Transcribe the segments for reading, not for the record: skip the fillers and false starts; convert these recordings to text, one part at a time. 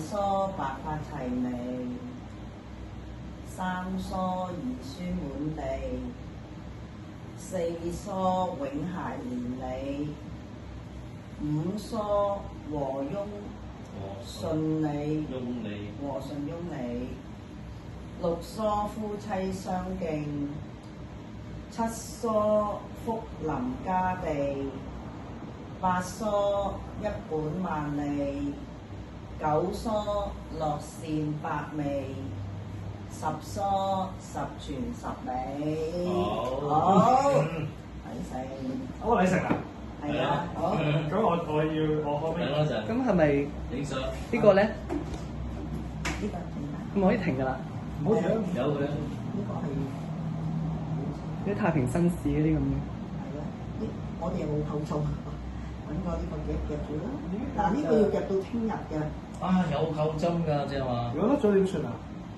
梳白髮齊眉，三梳兒孫滿地，四梳永諧連理，五梳和翁順利，和順雍理，六梳夫妻相敬，七梳福臨家地，八梳一本萬利，九梳樂善百味，十梳十全十美。好，禮成。我禮成啊？係啊，好。咁我可唔可以？咁係咪影相？呢個咧？呢個點解？唔可以停㗎啦。唔好停，有佢啊！呢個係啲太平紳士嗰啲咁嘅。係啦，我哋有冇扣數？揾個呢個夾住啦。嗱，呢個要夾到聽日嘅。啊，有扣針㗎，即係話。如果甩咗點算啊？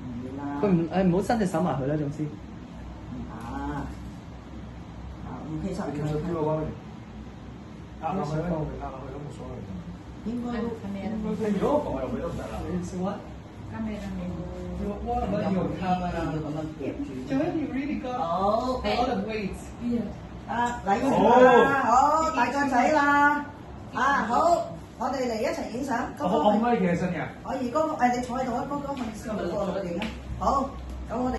唔要啦。佢唔好伸隻手埋去啦，總之。啊，其實其實邊個幫你？壓落去咧，壓落去都冇所謂。應該都你如果我又俾都唔得啦。你笑啊？要咁樣夾住。Joanne, you really got 好。 a lot of weight. 啊，禮成啦，好，大個仔啦，啊，好，我哋嚟一齊影相。可唔可以企起身嘅？可以，你坐喺度啊，高高，我影啊。好，咁我哋。